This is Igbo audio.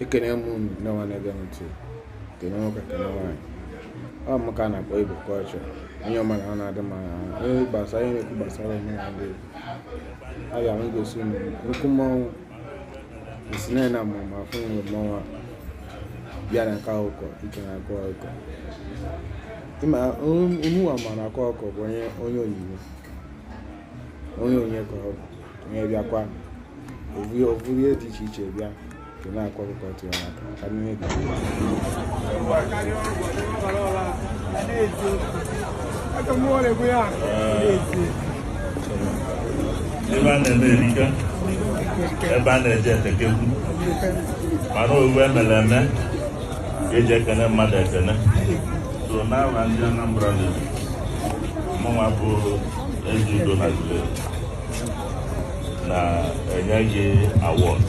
ekene mu na wana ga ntu kene mo ka kene wa o mo kana ko ibu culture onye ma na na de ma basa yin ku basa ro mo ande aya mo go su ku mo isine na mo ma fun mo wa bia na ka ko ikena ko ko ima umu wa ma na ko ko onye onye ko onye bia kwa ovu ye di chiche bia ke na akwa ko to ya ka ni ne aka mo le buya eba na America eba na je tekewu mara owe meleme eje kana mmadụ kana so na wa ndị Anambra le mo ma bụ ejudo na enyeghị award